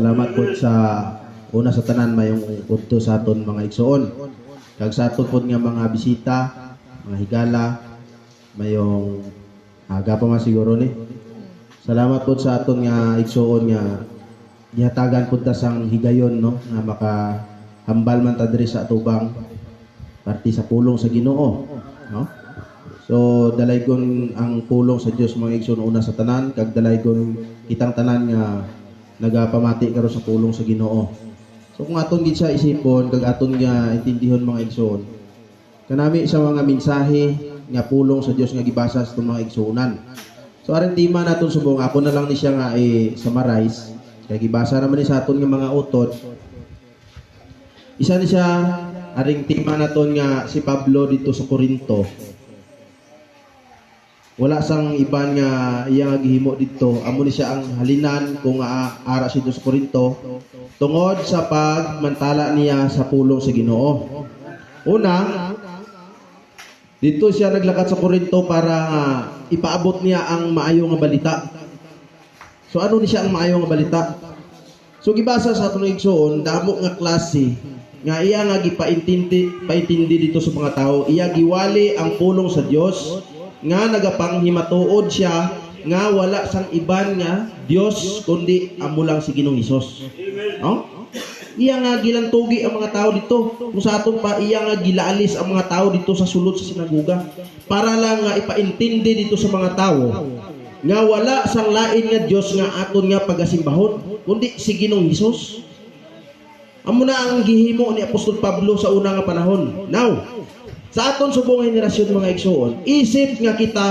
salamat po sa una sa tanan mayong udto sa aton mga igsoon. Kag sa aton po nga mga bisita, mga higala, mayong aga pa man siguro ni. Salamat po sa aton nga igsoon nga gihatagan pud ta sang higayon no nga makahambal man ta diri sa atubang parte sa pulong sa Ginoo, no? So dalaygon ang pulong sa Dios mga igsoon una sa tanan kag dalaygon kitang tanan nga nagapamati karon sa pulong sa Ginoo. So kung aton gid sa isipon kag aton nga intindihon mga igsoon, kanami sa mga mensahe nga pulong sa Dios nga gibasa sa itong mga igsuonan. So aron tema naton subong ako na lang ni siya nga summarize kay gibasa naman ni sa aton nga mga utod. Isa ni siya aring tema naton nga si Pablo dito sa Korinto. Wala sang iban nga iya nga gihimo dito. Amo ni siya ang halinan kung ara siya dito sa Korinto tungod sa pagmantala niya sa pulong sa Ginoo. Una, dito siya naglakad sa Korinto para ipaabot niya ang maayo nga balita. So ano ni siya ang maayo nga balita? So gibasa sa atong igsoon damo nga klase nga iya nga paintindi dito sa mga tao. Iya giwali ang pulong sa Dios nga nagapanghimatuod siya nga wala sang iban nga Dios kundi amo lang si Ginoong Hesus. No? Iya nga gilantugi ang mga tao dito. Kung sa aton pa iya nga gilaalis ang mga tao dito sa sulod sa sinagoga para lang nga ipaintindi dito sa mga tao nga wala sang lain nga Dios nga aton nga pagasimbahon kundi si Ginoong Hesus. Amo na ang gihimo ni Apostol Pablo sa una nga panahon. Now, sa aton subong henerasyon mga igsoon, isip nga kita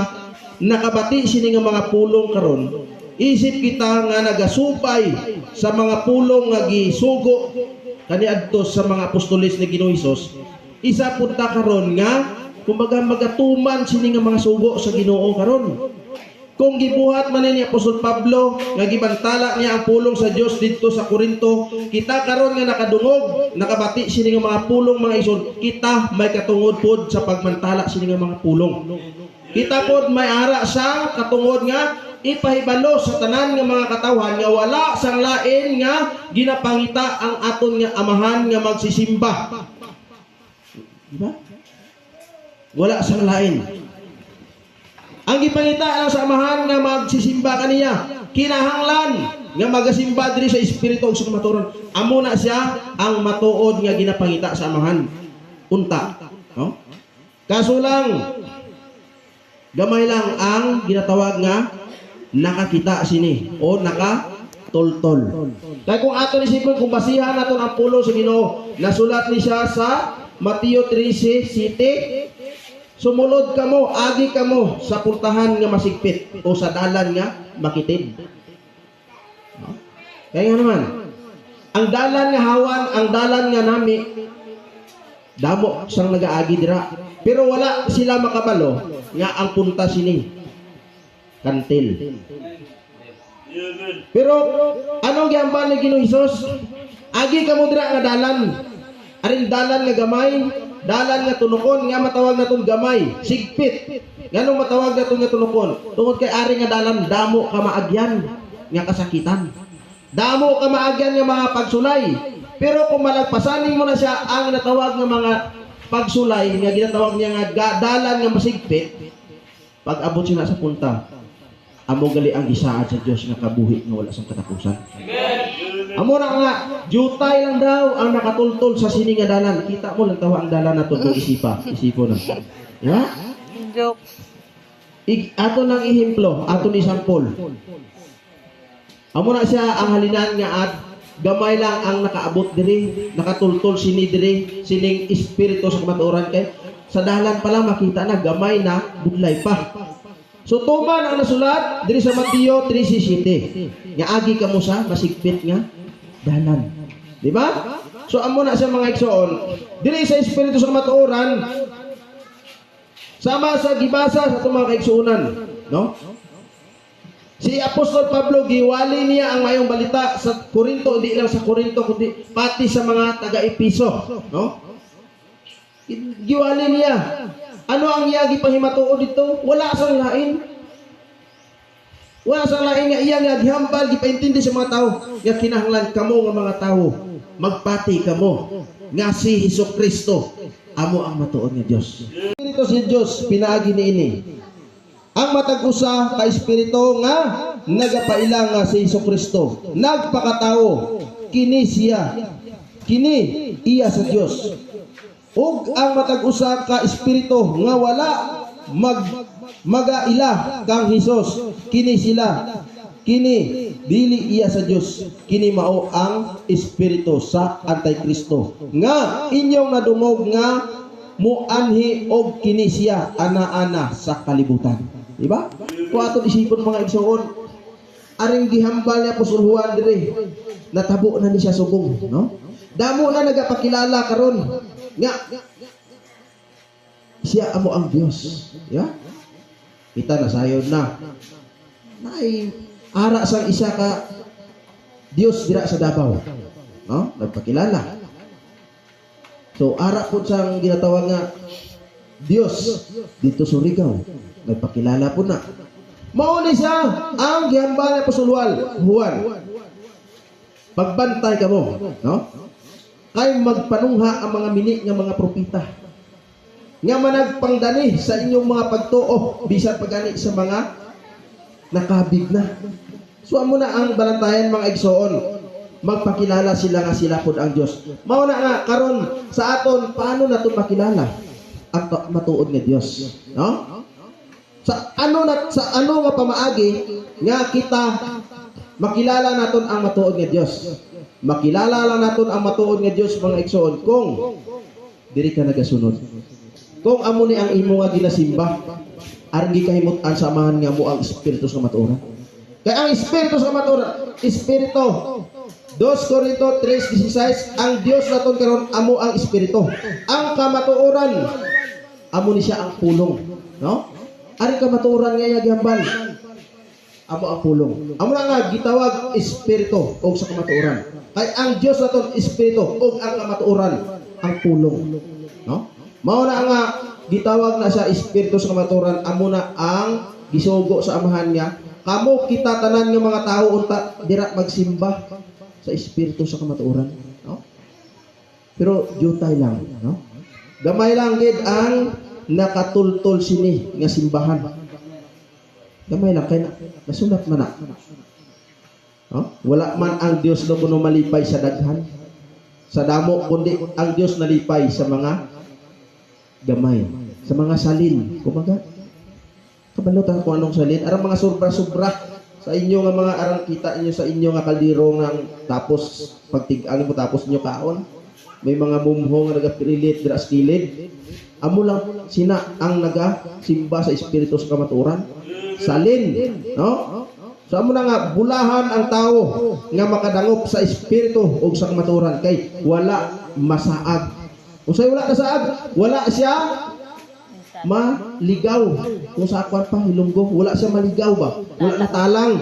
nakabati sini nga mga pulong karon. Isip kita nga nagasupay sa mga pulong nga gisugo kaniadto sa mga apostoles ni Ginoong Hesus. Isa pud ta karon nga kumbaga magatuman sini nga mga sugo sa Ginoo karon. Kung gibuhat man ni Apostol Pablo nga gibantala niya ang pulong sa Dios dito sa Korinto, kita karon nga nakadungog, nakabati sini nga mga pulong mga igsoon, kita may katungod pod sa pagmantala sini nga mga pulong. Kita pod may ara sa katungod nga ipahibalo sa tanan nga mga katawhan nga wala sang lain nga ginapangita ang aton nga amahan nga magsisimba. Diba? Wala sang lain. Ang gipangita lang sa amahan nga magsisimba kaniya, kinahanglan nga magasimba diri sa espiritu ug sa kamatuoran. Amo na siya ang matuod nga ginapangita sa amahan. Unta, no? Kaso lang gamay lang ang ginatawag nga nakakita sini o nakatultol. Kaya kung aton isipon kung basihan naton ang pulong sa Ginoo, nasulat ni siya sa Mateo 13:7. Sumulod kamo, agi kamo sa pultahan nga masigpit o sa dalan nga makitid. No? Kaya nga naman, ang dalan nga hawan, ang dalan nga nami, damo sang nagaagi dira. Pero wala sila makabalo nga ang punta sini kantil. Pero anong giamban ni Ginoong Hesus? Agi kamo dira nga dalan. Aring dalan nga gamay, dalan nga tunukon nga matawag naton gamay, sigpit. Nganong matawag naton nga tunukon? Tungod kay ari nga dalan damo ka maagyan nga kasakitan. Damo ka maagyan nga mga pagsulay. Pero kung malagpasanin mo na siya ang natawag nga mga pagsulay nga ginatawag niya nga dalan nga masigpit, pag abot siya na sa punta, amo gali ang isaad sa Dios nga kabuhi nga wala sang katapusan. Amo na nga, jutay lang daw ang nakatultol sa sini nga dalan. Kita mo lang tawa ang dalan na tultol isipo na. Ya? Joke. Ato nang ihemplo, ato ni sampol. Amo na siya ang halinan nga at gamay lang ang nakaabot diri, nakatultol sini diri, sining espiritu sa kamatuoran kay sa dalan pa lang makita na gamay na budlay pa. So tuman ang nasulat diri sa Mateo 13:7. Nga agi kamo sa masigpit nga dalan. Di ba? So amo na sa mga igsoon, diri sa espiritu sa kamatuoran sama sa gibasa sa itong mga kaigsuunan, no? Si Apostol Pablo giwali niya ang mayong balita sa Korinto, hindi lang sa Korinto kundi pati sa mga taga-Episo, no? Giwali niya. Ano ang iya gipahimatuod dito? Wala sang lain. Wa sa lain nga iya nga gihambal gipaintindi sa mga tao nga kinahanglan kamo nga mga tao magpati kamo nga si Hesukristo amo ang matuod nga Dios. Espiritu si Dios pinaagi niini. Ang matag usa ka espiritu nga nagapaila nga si Hesukristo nagpakatao kini siya kini iya sa Dios. Ug ang matag usa ka espiritu nga wala magaila kang Hesus kini sila kini dili iya sa Dios kini mao ang espiritu sa Antikristo nga inyong nadungog nga muanhi og kini siya ana-ana sa kalibutan, di ba? Kung ato isipon mga igsoon aring gihambal ni Apostol Juan dire natabo na ni siya subong, no? Damo na nagapakilala karon nga siya amo ang Dios, ya? Kita nasayod na. Nay ara sang isa ka Dios dira sa Davao. No? Nagpakilala. So ara po sang ginatawag nga Dios dito sa Surigao. Nagpakilala po na. Mao ni siya ang gihambal ni Apostol Juan. Pagbantay kamo, no? Kay magpanungha ang mga mini nga mga propeta nga managpangdani sa inyong mga pagtuo bisan pagani sa mga nakabig na. So amo na ang balantayan mga igsoon. Magpakilala sila nga sila pud ang Dios. Mao na nga karon sa aton paano naton makilala ang matuod nga Dios, no? Sa ano nga pamaagi nga kita makilala naton ang matuod nga Dios. Makilala lang naton ang matuod nga Dios mga igsoon kung diri ka nagasunod. Kung amo ni ang imo nga ginasimba, aron gikahimut-an sa amahan nga mo ang espiritu sa matuoran. Kay ang espiritu sa matuoran, espiritu 2 Corinto 3:16, ang Dios naton karon amo ang espiritu. Ang kamatuoran amo ni siya ang pulong, no? Ari kamatuoran nga gihambal. Amo ang pulong. Amo na nga gitawag espiritu og sa kamatuoran. Kay ang Dios naton espiritu og ang kamatuoran ang pulong, no? Mao na nga gitawag na sa espiritu sa kamatuoran amo na ang gisugo sa amahan niya. Kamo kita tanan nga mga tao unta dira magsimba sa espiritu sa kamatuoran, no? Pero jutay lang, no? Gamay lang gid ang nakatultol sini nga simbahan. Gamay lang kay nasulat man na. No? Wala man ang Dios no kuno malipay sa daghan. Sa damo kundi ang Dios nalipay sa mga gamay, sa mga salin. Kumaga kabalutan ko anong salin, arang mga sobra-sobra sa inyo nga mga arang kita inyo sa inyo nga kaldero nga tapos pagtig-ani mo tapos inyo kaon. May mga mumho nga nagapilit dira sa kilid. Amo lang sina ang nagasimba sa espiritu sa kamatuoran. Salin, no? So amo na nga bulahan ang tao nga makadangop sa espiritu ug sa kamatuoran kay wala masaag. Usay wala kasaag, wala siya maligaw. Kung sa akwan pa hilunggo, wala siya maligaw ba? Wala na talang.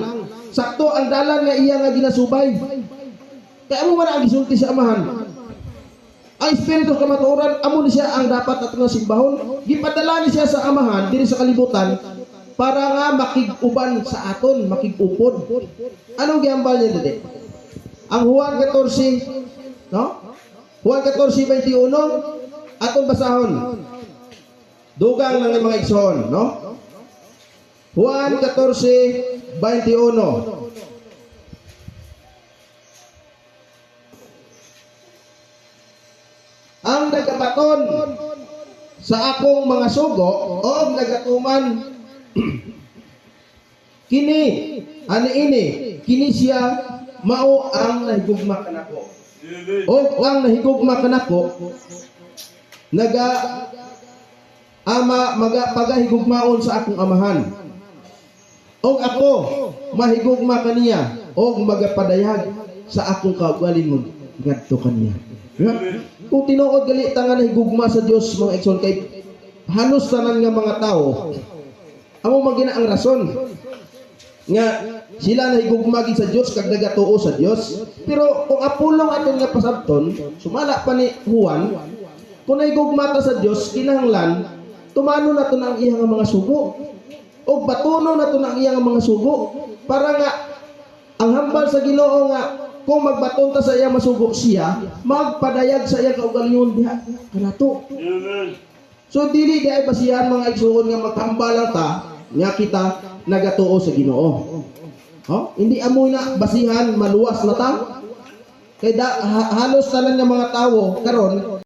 Sakto ang dalan nga iya nga ginasubay. Kaya amo man ang gisulti sa amahan. Ang espiritu kamatuoran amo ni siya ang dapat nato nga simbahon. Gipadala ni siya sa amahan diri sa kalibutan para nga makig-uban sa aton, makig-upod. Anong gihambal niya dito? Ang Juan 14, no? Juan 14:21 aton basahon. Dugang lang ng mga igsoon, no? Juan 14:21. Ang nagapaton sa akong mga sugo o nagatuman kini ani ini kini siya mao ang nahigugma kanako. O ang nahigugma kanako naga pagahigugmaon sa akong amahan. Og ako mahigugma kaniya og magapadayag sa akong kaugalingon ngadto kaniya. Kung tinuod gali ta nga nahigugma sa Dios mga igsoon kay halos tanan nga mga tao amo magina ang rason nga sila nahigugma gid sa Dios kag nagatuo sa Dios. Pero kung apulong aton nga pasabton sumala pa ni Juan kung nahigugma ta sa Dios kinahanglan tumano naton ang iyang mga sugo og batuno naton ang iyang mga sugo para nga ang hambal sa Ginoo nga kung magbaton ta sa iya masugo siya, magpadayag sa iya kaugalingon diha kanato. So dili di ay basihan mga igsoon nga maghambalan ta nga kita nagatuo sa Ginoo. Hindi amoy na basihan maluwas na ta. Kaya halos tanan nga mga tawo karon